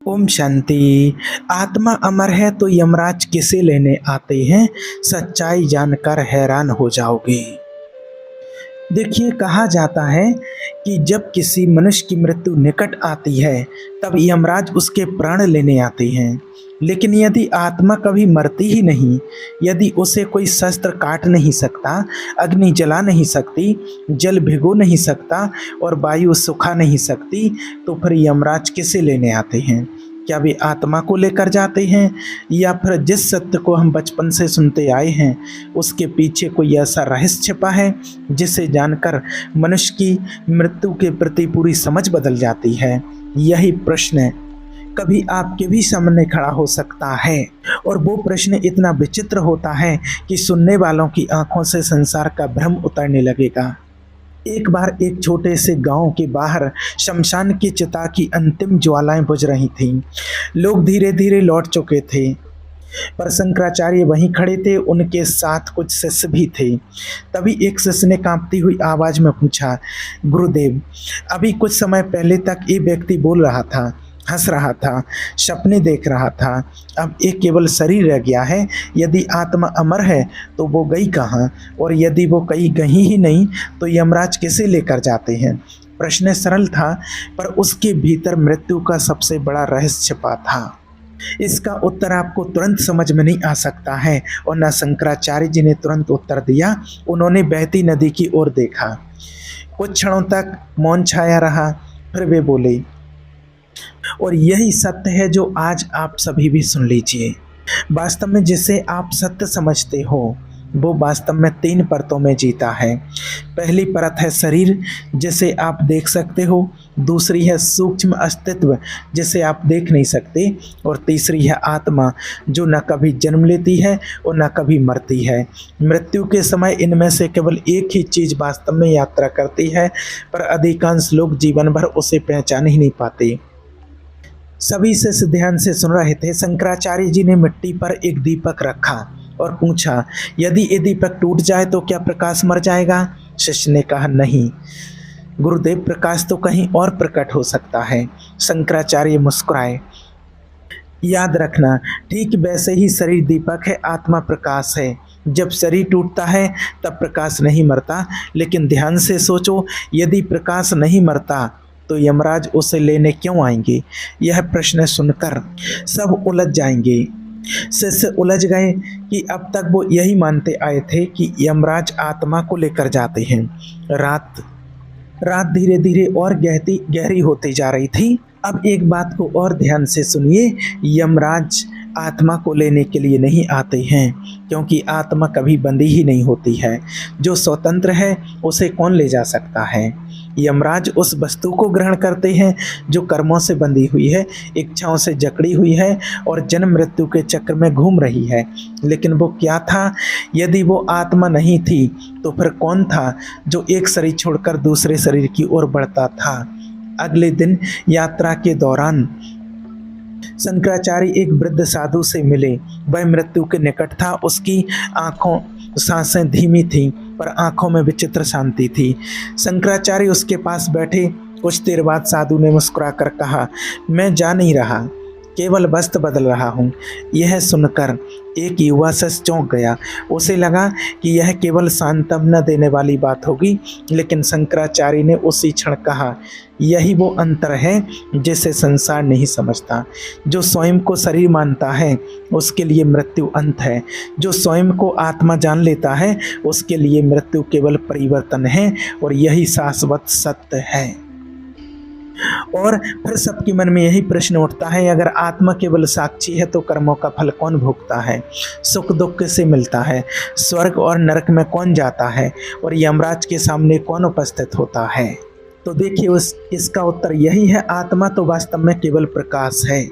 ओम शांति। आत्मा अमर है तो यमराज किसे लेने आते हैं, सच्चाई जानकर हैरान हो जाओगे। देखिए, कहा जाता है कि जब किसी मनुष्य की मृत्यु निकट आती है तब यमराज उसके प्राण लेने आते हैं। लेकिन यदि आत्मा कभी मरती ही नहीं, यदि उसे कोई शस्त्र काट नहीं सकता, अग्नि जला नहीं सकती, जल भिगो नहीं सकता और वायु सुखा नहीं सकती, तो फिर यमराज किसे लेने आते हैं? क्या वे आत्मा को लेकर जाते हैं, या फिर जिस सत्य को हम बचपन से सुनते आए हैं उसके पीछे कोई ऐसा रहस्य छिपा है जिसे जानकर मनुष्य की मृत्यु के प्रति पूरी समझ बदल जाती है? यही प्रश्न कभी आपके भी सामने खड़ा हो सकता है, और वो प्रश्न इतना विचित्र होता है कि सुनने वालों की आंखों से संसार का भ्रम उतरने लगेगा। एक बार एक छोटे से गांव के बाहर शमशान की चिता की अंतिम ज्वालाएं बुझ रही थीं। लोग धीरे धीरे लौट चुके थे, पर शंकराचार्य वहीं खड़े थे। उनके साथ कुछ शिष्य भी थे। तभी एक शिष्य ने कांपती हुई आवाज में पूछा, गुरुदेव, अभी कुछ समय पहले तक ये व्यक्ति बोल रहा था, हंस रहा था, सपने देख रहा था, अब एक केवल शरीर रह गया है। यदि आत्मा अमर है तो वो गई कहाँ, और यदि वो कहीं गई ही नहीं तो यमराज किसे लेकर जाते हैं? प्रश्न सरल था, पर उसके भीतर मृत्यु का सबसे बड़ा रहस्य छिपा था। इसका उत्तर आपको तुरंत समझ में नहीं आ सकता है, और न शंकराचार्य जी ने तुरंत उत्तर दिया। उन्होंने बहती नदी की ओर देखा। कुछ क्षणों तक मौन छाया रहा, फिर वे बोले, और यही सत्य है जो आज आप सभी भी सुन लीजिए। वास्तव में जिसे आप सत्य समझते हो वो वास्तव में 3 परतों में जीता है। पहली परत है शरीर, जिसे आप देख सकते हो। दूसरी है सूक्ष्म अस्तित्व, जिसे आप देख नहीं सकते। और तीसरी है आत्मा, जो न कभी जन्म लेती है और न कभी मरती है। मृत्यु के समय इनमें से केवल एक ही चीज़ वास्तव में यात्रा करती है, पर अधिकांश लोग जीवन भर उसे पहचान ही नहीं पाते। सभी शिष्य ध्यान से सुन रहे थे। शंकराचार्य जी ने मिट्टी पर एक दीपक रखा और पूछा, यदि ये दीपक टूट जाए तो क्या प्रकाश मर जाएगा? शिष्य ने कहा, नहीं गुरुदेव, प्रकाश तो कहीं और प्रकट हो सकता है। शंकराचार्य मुस्कुराए, याद रखना, ठीक वैसे ही शरीर दीपक है, आत्मा प्रकाश है। जब शरीर टूटता है तब प्रकाश नहीं मरता। लेकिन ध्यान से सोचो, यदि प्रकाश नहीं मरता तो यमराज उसे लेने क्यों आएंगे? यह प्रश्न सुनकर सब उलझ जाएंगे। शिष्य उलझ गए कि अब तक वो यही मानते आए थे कि यमराज आत्मा को लेकर जाते हैं। रात धीरे धीरे और गहरी होती जा रही थी। अब एक बात को और ध्यान से सुनिए, यमराज आत्मा को लेने के लिए नहीं आते हैं, क्योंकि आत्मा कभी बंधी ही नहीं होती है। जो स्वतंत्र है उसे कौन ले जा सकता है? यमराज उस वस्तु को ग्रहण करते हैं जो कर्मों से बंधी हुई है, इच्छाओं से जकड़ी हुई है और जन्म मृत्यु के चक्र में घूम रही है। लेकिन वो क्या था? यदि वो आत्मा नहीं थी तो फिर कौन था जो एक शरीर छोड़कर दूसरे शरीर की ओर बढ़ता था? अगले दिन यात्रा के दौरान शंकराचार्य एक वृद्ध साधु से मिले। वह मृत्यु के निकट था। उसकी सांसें धीमी थीं, पर आंखों में विचित्र शांति थी। शंकराचार्य उसके पास बैठे। कुछ देर बाद साधु ने मुस्कुराकर कहा, मैं जा नहीं रहा, केवल वस्त्र बदल रहा हूँ। यह सुनकर एक युवा शिष्य चौंक गया। उसे लगा कि यह केवल सांत्वना देने वाली बात होगी, लेकिन शंकराचार्य ने उसी क्षण कहा, यही वो अंतर है जिसे संसार नहीं समझता। जो स्वयं को शरीर मानता है उसके लिए मृत्यु अंत है। जो स्वयं को आत्मा जान लेता है उसके लिए मृत्यु केवल परिवर्तन है, और यही शाश्वत सत्य है। और फिर सबके मन में यही प्रश्न उठता है, अगर आत्मा केवल साक्षी है तो कर्मों का फल कौन भोगता है? सुख दुख किसे मिलता है? स्वर्ग और नरक में कौन जाता है? और यमराज के सामने कौन उपस्थित होता है? तो देखिए, इसका उत्तर यही है, आत्मा तो वास्तव में केवल प्रकाश है।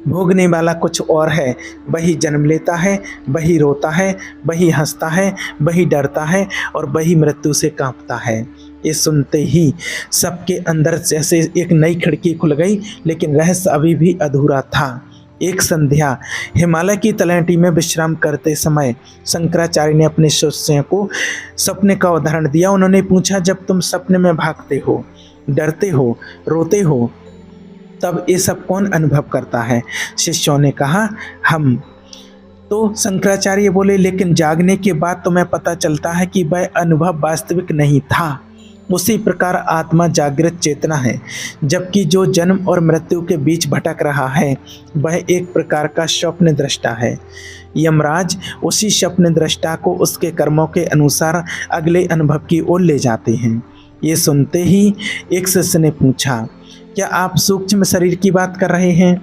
भोगने वाला कुछ और है। वही जन्म लेता है, वही रोता है, वही हंसता है, वही डरता है और वही मृत्यु से कांपता है। ये सुनते ही सबके अंदर जैसे एक नई खिड़की खुल गई, लेकिन रहस्य अभी भी अधूरा था। एक संध्या हिमालय की तलहटी में विश्राम करते समय शंकराचार्य ने अपने शिष्यों को सपने का उदाहरण दिया। उन्होंने पूछा, जब तुम सपने में भागते हो, डरते हो, रोते हो, तब ये सब कौन अनुभव करता है? शिष्यों ने कहा, हम। तो शंकराचार्य बोले, लेकिन जागने के बाद तुम्हें पता चलता है कि वह अनुभव वास्तविक नहीं था। उसी प्रकार आत्मा जागृत चेतना है, जबकि जो जन्म और मृत्यु के बीच भटक रहा है वह एक प्रकार का स्वप्न दृष्टा है। यमराज उसी स्वप्न दृष्टा को उसके कर्मों के अनुसार अगले अनुभव की ओर ले जाते हैं। ये सुनते ही एक शिष्य ने पूछा, क्या आप सूक्ष्म शरीर की बात कर रहे हैं?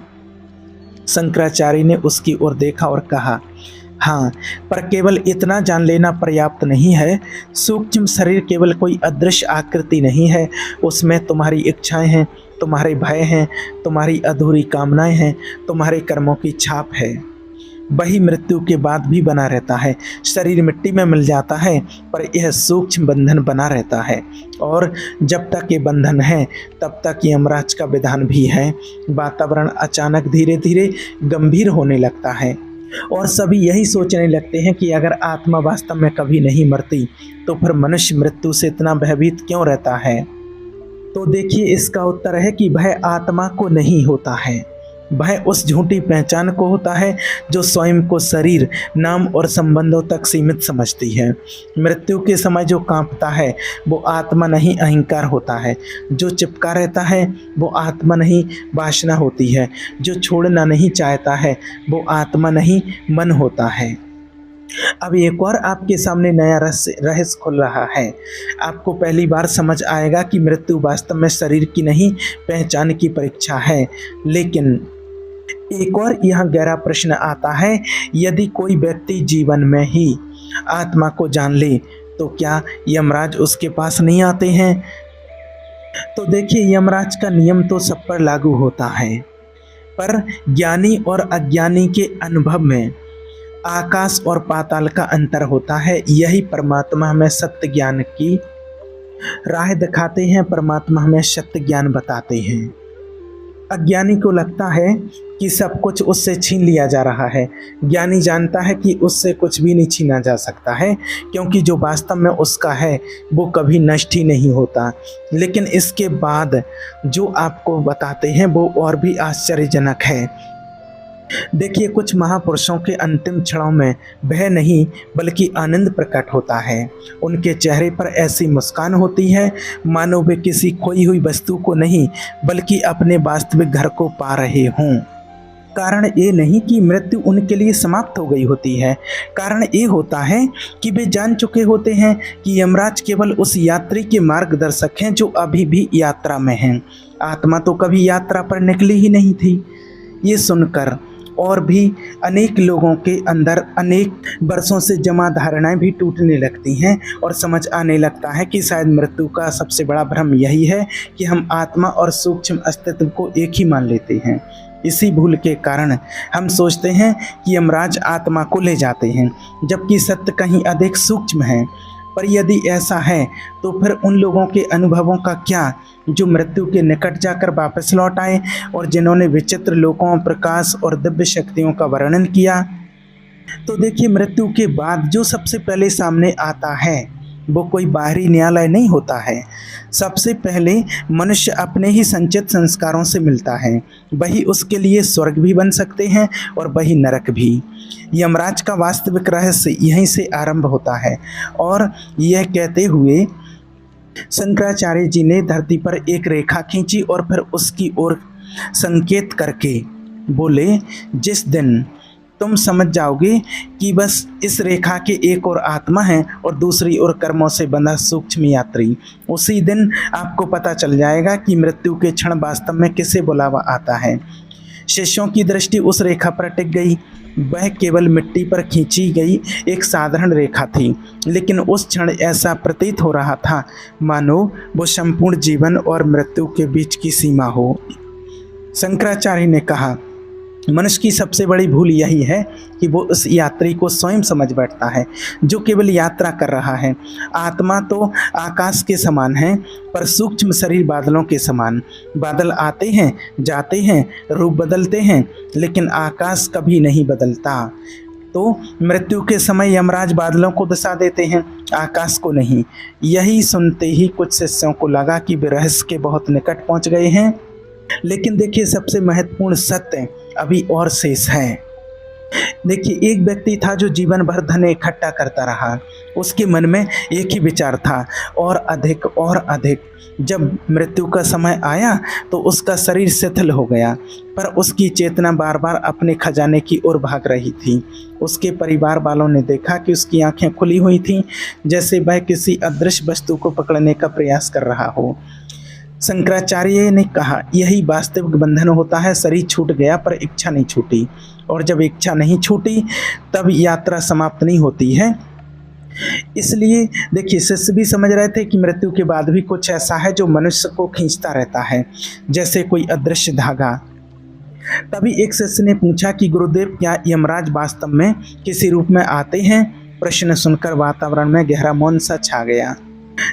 शंकराचार्य ने उसकी ओर देखा और कहा, हाँ, पर केवल इतना जान लेना पर्याप्त नहीं है। सूक्ष्म शरीर केवल कोई अदृश्य आकृति नहीं है, उसमें तुम्हारी इच्छाएं हैं, तुम्हारे भय हैं, तुम्हारी अधूरी कामनाएं हैं, तुम्हारे कर्मों की छाप है। वही मृत्यु के बाद भी बना रहता है। शरीर मिट्टी में मिल जाता है, पर यह सूक्ष्म बंधन बना रहता है, और जब तक ये बंधन है तब तक यमराज का विधान भी है। वातावरण अचानक धीरे धीरे गंभीर होने लगता है और सभी यही सोचने लगते हैं कि अगर आत्मा वास्तव में कभी नहीं मरती तो फिर मनुष्य मृत्यु से इतना भयभीत क्यों रहता है? तो देखिए, इसका उत्तर है कि भय आत्मा को नहीं होता है, भय उस झूठी पहचान को होता है जो स्वयं को शरीर, नाम और संबंधों तक सीमित समझती है। मृत्यु के समय जो कांपता है वो आत्मा नहीं, अहंकार होता है। जो चिपका रहता है वो आत्मा नहीं, वासना होती है। जो छोड़ना नहीं चाहता है वो आत्मा नहीं, मन होता है। अब एक और आपके सामने नया रहस्य खुल रहा है। आपको पहली बार समझ आएगा कि मृत्यु वास्तव में शरीर की नहीं, पहचान की परीक्षा है। लेकिन एक और यहाँ गहरा प्रश्न आता है, यदि कोई व्यक्ति जीवन में ही आत्मा को जान ले तो क्या यमराज उसके पास नहीं आते हैं? तो देखिए, यमराज का नियम तो सब पर लागू होता है, पर ज्ञानी और अज्ञानी के अनुभव में आकाश और पाताल का अंतर होता है। यही परमात्मा हमें सत्य ज्ञान की राह दिखाते हैं, परमात्मा हमें सत्य ज्ञान बताते हैं। अज्ञानी को लगता है कि सब कुछ उससे छीन लिया जा रहा है। ज्ञानी जानता है कि उससे कुछ भी नहीं छीना जा सकता है, क्योंकि जो वास्तव में उसका है वो कभी नष्ट ही नहीं होता। लेकिन इसके बाद जो आपको बताते हैं वो और भी आश्चर्यजनक है। देखिए, कुछ महापुरुषों के अंतिम क्षणों में भय नहीं बल्कि आनंद प्रकट होता है। उनके चेहरे पर ऐसी मुस्कान होती है मानो वे किसी खोई हुई वस्तु को नहीं बल्कि अपने वास्तविक घर को पा रहे हों। कारण ये नहीं कि मृत्यु उनके लिए समाप्त हो गई होती है, कारण ये होता है कि वे जान चुके होते हैं कि यमराज केवल उस यात्री के मार्गदर्शक हैं जो अभी भी यात्रा में हैं। आत्मा तो कभी यात्रा पर निकली ही नहीं थी। ये सुनकर और भी अनेक लोगों के अंदर अनेक वर्षों से जमा धारणाएं भी टूटने लगती हैं और समझ आने लगता है कि शायद मृत्यु का सबसे बड़ा भ्रम यही है कि हम आत्मा और सूक्ष्म अस्तित्व को एक ही मान लेते हैं। इसी भूल के कारण हम सोचते हैं कि यमराज आत्मा को ले जाते हैं, जबकि सत्य कहीं अधिक सूक्ष्म है। पर यदि ऐसा है तो फिर उन लोगों के अनुभवों का क्या जो मृत्यु के निकट जाकर वापस लौट आए और जिन्होंने विचित्र लोकों, प्रकाश और दिव्य शक्तियों का वर्णन किया? तो देखिए, मृत्यु के बाद जो सबसे पहले सामने आता है वो कोई बाहरी न्यायालय नहीं होता है। सबसे पहले मनुष्य अपने ही संचित संस्कारों से मिलता है। वही उसके लिए स्वर्ग भी बन सकते हैं और वही नरक भी। यमराज का वास्तविक रहस्य यहीं से आरंभ होता है। और यह कहते हुए शंकराचार्य जी ने धरती पर एक रेखा खींची और फिर उसकी ओर संकेत करके बोले, जिस दिन तुम समझ जाओगे कि बस इस रेखा के एक और आत्मा है और दूसरी ओर कर्मों से बंधा सूक्ष्म यात्री, उसी दिन आपको पता चल जाएगा कि मृत्यु के क्षण वास्तव में किसे बुलावा आता है। शिष्यों की दृष्टि उस रेखा पर टिक गई। वह केवल मिट्टी पर खींची गई एक साधारण रेखा थी, लेकिन उस क्षण ऐसा प्रतीत हो रहा था मानो वो संपूर्ण जीवन और मृत्यु के बीच की सीमा हो। शंकराचार्य ने कहा, मनुष्य की सबसे बड़ी भूल यही है कि वो उस यात्री को स्वयं समझ बैठता है जो केवल यात्रा कर रहा है। आत्मा तो आकाश के समान है, पर सूक्ष्म शरीर बादलों के समान। बादल आते हैं, जाते हैं, रूप बदलते हैं, लेकिन आकाश कभी नहीं बदलता। तो मृत्यु के समय यमराज बादलों को दिशा देते हैं, आकाश को नहीं। यही सुनते ही कुछ शिष्यों को लगा कि वे रहस्य के बहुत निकट पहुंच गए हैं। लेकिन देखिए सबसे महत्वपूर्ण सत्य अभी और शेष है। देखिए एक व्यक्ति था जो जीवन भर धन इकट्ठा करता रहा। उसके मन में एक ही विचार था, और अधिक। जब मृत्यु का समय आया तो उसका शरीर शिथिल हो गया, पर उसकी चेतना बार बार अपने खजाने की ओर भाग रही थी। उसके परिवार वालों ने देखा कि उसकी आंखें खुली हुई थीं, जैसे वह किसी अदृश्य वस्तु को पकड़ने का प्रयास कर रहा हो। शंकराचार्य ने कहा, यही वास्तविक बंधन होता है। शरीर छूट गया पर इच्छा नहीं छूटी, और जब इच्छा नहीं छूटी तब यात्रा समाप्त नहीं होती है। इसलिए देखिए शिष्य भी समझ रहे थे कि मृत्यु के बाद भी कुछ ऐसा है जो मनुष्य को खींचता रहता है, जैसे कोई अदृश्य धागा। तभी एक शिष्य ने पूछा कि गुरुदेव, क्या यमराज वास्तव में किसी रूप में आते हैं? प्रश्न सुनकर वातावरण में गहरा मौन सा छा गया।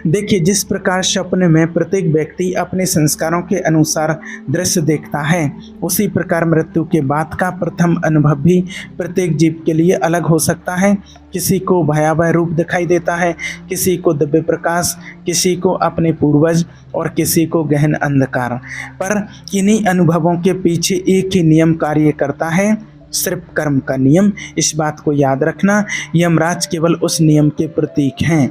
देखिए जिस प्रकार सपने में प्रत्येक व्यक्ति अपने संस्कारों के अनुसार दृश्य देखता है, उसी प्रकार मृत्यु के बाद का प्रथम अनुभव भी प्रत्येक जीव के लिए अलग हो सकता है। किसी को भयावह रूप दिखाई देता है, किसी को दिव्य प्रकाश, किसी को अपने पूर्वज और किसी को गहन अंधकार। पर इन्हीं अनुभवों के पीछे एक ही नियम कार्य करता है, सिर्फ कर्म का नियम। इस बात को याद रखना, यमराज केवल उस नियम के प्रतीक हैं।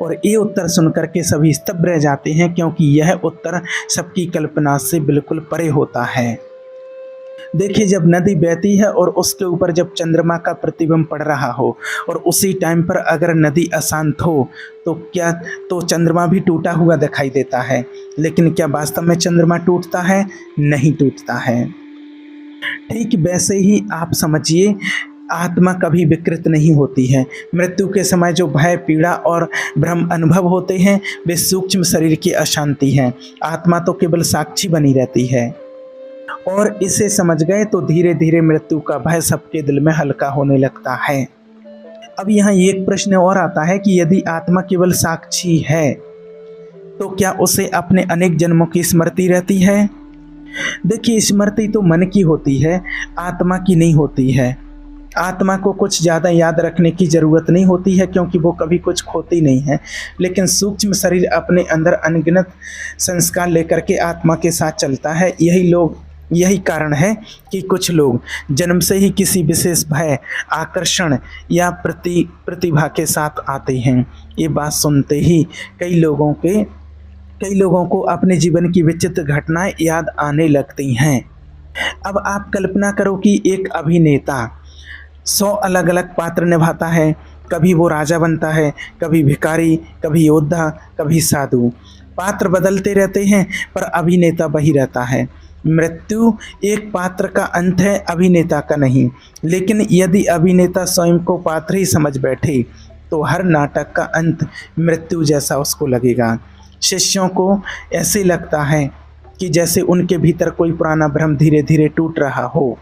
और ये उत्तर सुनकर के सभी स्तब्ध रह जाते हैं, क्योंकि यह उत्तर सबकी कल्पना से बिल्कुल परे होता है। देखिए जब नदी बहती है और उसके ऊपर जब चंद्रमा का प्रतिबिंब पड़ रहा हो, और उसी टाइम पर अगर नदी अशांत हो तो चंद्रमा भी टूटा हुआ दिखाई देता है। लेकिन क्या वास्तव में चंद्रमा टूटता है? नहीं टूटता है। ठीक वैसे ही आप समझिए, आत्मा कभी विकृत नहीं होती है। मृत्यु के समय जो भय, पीड़ा और भ्रम अनुभव होते हैं, वे सूक्ष्म शरीर की अशांति हैं। आत्मा तो केवल साक्षी बनी रहती है। और इसे समझ गए तो धीरे धीरे मृत्यु का भय सबके दिल में हल्का होने लगता है। अब यहाँ एक प्रश्न और आता है कि यदि आत्मा केवल साक्षी है, तो क्या उसे अपने अनेक जन्मों की स्मृति रहती है? देखिए स्मृति तो मन की होती है, आत्मा की नहीं होती है। आत्मा को कुछ ज़्यादा याद रखने की ज़रूरत नहीं होती है, क्योंकि वो कभी कुछ खोती नहीं है। लेकिन सूक्ष्म शरीर अपने अंदर अनगिनत संस्कार लेकर के आत्मा के साथ चलता है। यही कारण है कि कुछ लोग जन्म से ही किसी विशेष भय, आकर्षण या प्रतिभा के साथ आते हैं। ये बात सुनते ही कई लोगों को अपने जीवन की विचित्र घटनाएं याद आने लगती हैं। अब आप कल्पना करो कि एक अभिनेता 100 अलग अलग पात्र निभाता है। कभी वो राजा बनता है, कभी भिखारी, कभी योद्धा, कभी साधु। पात्र बदलते रहते हैं पर अभिनेता वही रहता है। मृत्यु एक पात्र का अंत है, अभिनेता का नहीं। लेकिन यदि अभिनेता स्वयं को पात्र ही समझ बैठे तो हर नाटक का अंत मृत्यु जैसा उसको लगेगा। शिष्यों को ऐसे लगता है कि जैसे उनके भीतर कोई पुराना भ्रम धीरे धीरे टूट रहा हो।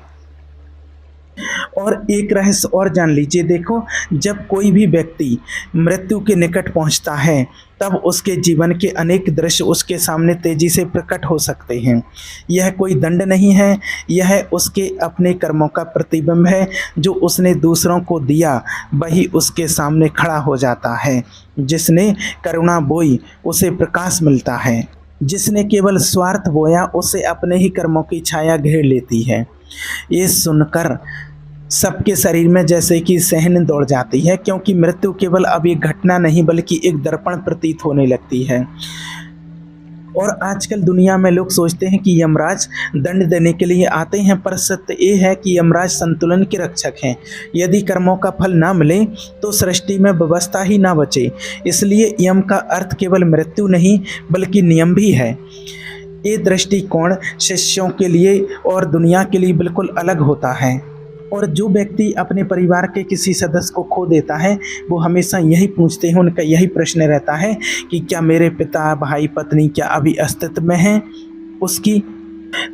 और एक रहस्य और जान लीजिए, देखो जब कोई भी व्यक्ति मृत्यु के निकट पहुंचता है, तब उसके जीवन के अनेक दृश्य उसके सामने तेजी से प्रकट हो सकते हैं। यह कोई दंड नहीं है, यह उसके अपने कर्मों का प्रतिबिंब है। जो उसने दूसरों को दिया वही उसके सामने खड़ा हो जाता है। जिसने करुणा बोई उसे प्रकाश मिलता है, जिसने केवल स्वार्थ बोया उसे अपने ही कर्मों की छाया घेर लेती है। ये सुनकर सबके शरीर में जैसे कि सहन दौड़ जाती है, क्योंकि मृत्यु केवल अब एक घटना नहीं बल्कि एक दर्पण प्रतीत होने लगती है। और आजकल दुनिया में लोग सोचते हैं कि यमराज दंड देने के लिए आते हैं, पर सत्य ये है कि यमराज संतुलन के रक्षक हैं। यदि कर्मों का फल ना मिले तो सृष्टि में व्यवस्था ही ना बचे। इसलिए यम का अर्थ केवल मृत्यु नहीं बल्कि नियम भी है। ये दृष्टिकोण शिष्यों के लिए और दुनिया के लिए बिल्कुल अलग होता है। और जो व्यक्ति अपने परिवार के किसी सदस्य को खो देता है, वो हमेशा यही पूछते हैं, उनका यही प्रश्न रहता है कि क्या मेरे पिता, भाई, पत्नी क्या अभी अस्तित्व में हैं उसकी।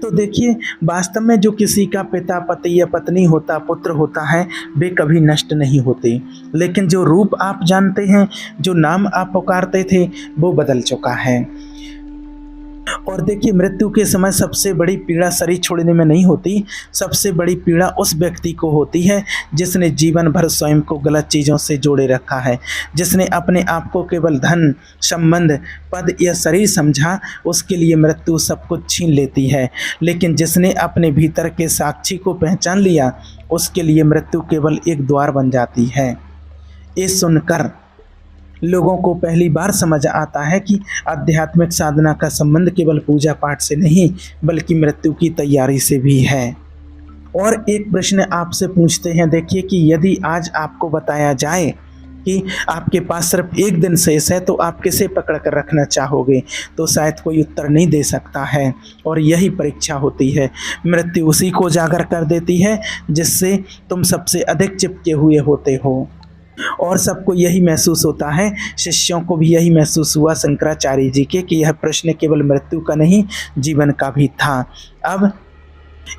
तो देखिए वास्तव में जो किसी का पिता, पति या पत्नी होता, पुत्र होता है, वे कभी नष्ट नहीं होते। लेकिन जो रूप आप जानते हैं, जो नाम आप पुकारते थे, वो बदल चुका है। और देखिए, मृत्यु के समय सबसे बड़ी पीड़ा शरीर छोड़ने में नहीं होती, सबसे बड़ी पीड़ा उस व्यक्ति को होती है जिसने जीवन भर स्वयं को गलत चीज़ों से जोड़े रखा है, जिसने अपने आप को केवल धन, संबंध, पद या शरीर समझा। उसके लिए मृत्यु सब कुछ छीन लेती है। लेकिन जिसने अपने भीतर के साक्षी को पहचान लिया, उसके लिए मृत्यु केवल एक द्वार बन जाती है। ये सुनकर लोगों को पहली बार समझ आता है कि आध्यात्मिक साधना का संबंध केवल पूजा पाठ से नहीं, बल्कि मृत्यु की तैयारी से भी है। और एक प्रश्न आपसे पूछते हैं, देखिए कि यदि आज आपको बताया जाए कि आपके पास सिर्फ एक दिन शेष है, तो आप किसे पकड़ कर रखना चाहोगे? तो शायद कोई उत्तर नहीं दे सकता है। और यही परीक्षा होती है। मृत्यु उसी को उजागर कर देती है जिससे तुम सबसे अधिक चिपके हुए होते हो। और सबको यही महसूस होता है, शिष्यों को भी यही महसूस हुआ शंकराचार्य जी के, कि यह प्रश्न केवल मृत्यु का नहीं, जीवन का भी था। अब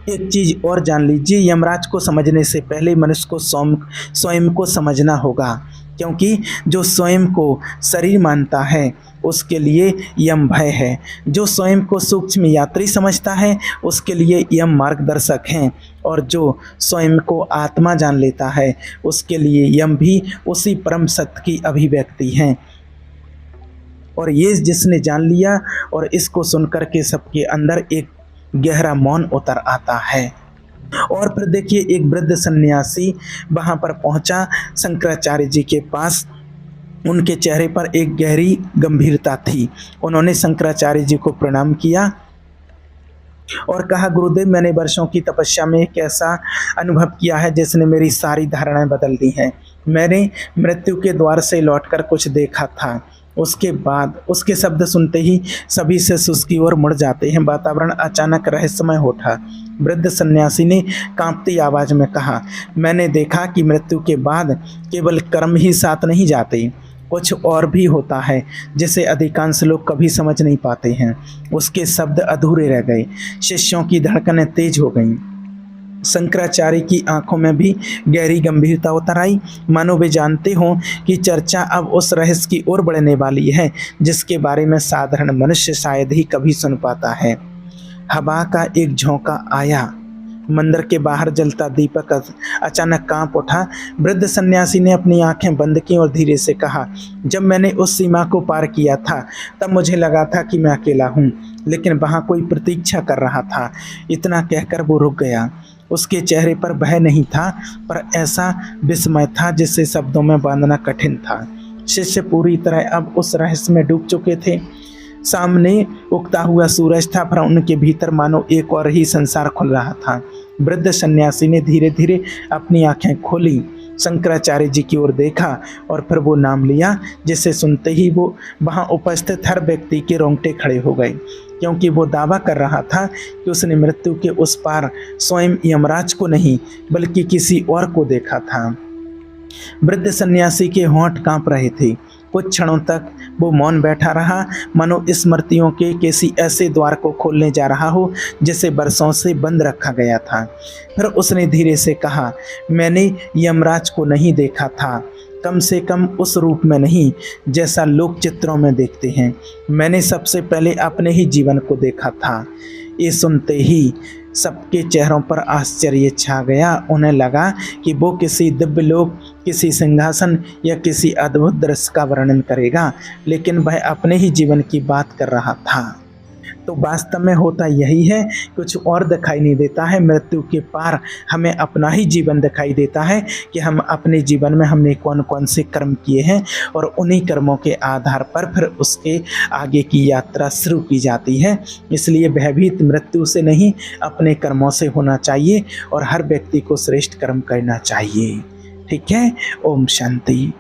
एक चीज़ और जान लीजिए, यमराज को समझने से पहले मनुष्य को स्वयं को समझना होगा, क्योंकि जो स्वयं को शरीर मानता है उसके लिए यम भय है। जो स्वयं को सूक्ष्म यात्री समझता है उसके लिए यम मार्गदर्शक हैं। और जो स्वयं को आत्मा जान लेता है उसके लिए यम भी उसी परम सत्य की अभिव्यक्ति हैं। और ये जिसने जान लिया, और इसको सुनकर के सबके अंदर एक गहरा मौन उतर आता है। और फिर देखिए, एक वृद्ध सन्यासी वहाँ पर पहुँचा शंकराचार्य जी के पास। उनके चेहरे पर एक गहरी गंभीरता थी। उन्होंने शंकराचार्य जी को प्रणाम किया और कहा, गुरुदेव, मैंने वर्षों की तपस्या में एक ऐसा अनुभव किया है जिसने मेरी सारी धारणाएं बदल दी हैं। मैंने मृत्यु के द्वार से लौटकर कुछ देखा था। उसके बाद उसके शब्द सुनते ही सभी से सुस्ती और मुड़ जाते हैं। वातावरण अचानक रहस्यमय उठा। वृद्ध सन्यासी ने कांपती आवाज़ में कहा, मैंने देखा कि मृत्यु के बाद केवल कर्म ही साथ नहीं जाते, कुछ और भी होता है जिसे अधिकांश लोग कभी समझ नहीं पाते हैं। उसके शब्द अधूरे रह गए। शिष्यों की धड़कनें तेज हो गईं। शंकराचार्य की आंखों में भी गहरी गंभीरता उतर आई, मानो वे जानते हों कि चर्चा अब उस रहस्य की ओर बढ़ने वाली है जिसके बारे में साधारण मनुष्य शायद ही कभी सुन पाता है। हवा का एक झोंका आया। मंदिर के बाहर जलता दीपक अचानक कांप उठा। वृद्ध सन्यासी ने अपनी आंखें बंद की और धीरे से कहा, जब मैंने उस सीमा को पार किया था तब मुझे लगा था कि मैं अकेला हूँ, लेकिन वहाँ कोई प्रतीक्षा कर रहा था। इतना कहकर वो रुक गया। उसके चेहरे पर भय नहीं था, पर ऐसा विस्मय था जिससे शब्दों में बांधना कठिन था। शिष्य पूरी तरह अब उस रहस्य में डूब चुके थे। सामने उगता हुआ सूरज था, पर उनके भीतर मानो एक और ही संसार खुल रहा था। वृद्ध सन्यासी ने धीरे धीरे अपनी आंखें खोली, शंकराचार्य जी की ओर देखा और फिर वो नाम लिया, जिसे सुनते ही वो वहाँ उपस्थित हर व्यक्ति के रोंगटे खड़े हो गए, क्योंकि वो दावा कर रहा था कि उसने मृत्यु के उस पार स्वयं यमराज को नहीं, बल्कि किसी और को देखा था। वृद्ध सन्यासी के होंठ कांप रहे थे। कुछ क्षणों तक वो मौन बैठा रहा, मानो स्मृतियों के किसी ऐसे द्वार को खोलने जा रहा हो जिसे बरसों से बंद रखा गया था। फिर उसने धीरे से कहा, मैंने यमराज को नहीं देखा था, कम से कम उस रूप में नहीं जैसा लोग चित्रों में देखते हैं। मैंने सबसे पहले अपने ही जीवन को देखा था। ये सुनते ही सबके चेहरों पर आश्चर्य छा गया। उन्हें लगा कि वो किसी दिव्य लोक, किसी सिंहासन या किसी अद्भुत दृश्य का वर्णन करेगा, लेकिन वह अपने ही जीवन की बात कर रहा था। तो वास्तव में होता यही है, कुछ और दिखाई नहीं देता है। मृत्यु के पार हमें अपना ही जीवन दिखाई देता है कि हम अपने जीवन में हमने कौन कौन से कर्म किए हैं, और उन्हीं कर्मों के आधार पर फिर उसके आगे की यात्रा शुरू की जाती है। इसलिए भयभीत मृत्यु से नहीं, अपने कर्मों से होना चाहिए और हर व्यक्ति को श्रेष्ठ कर्म करना चाहिए। ठीक है। ओम शांति।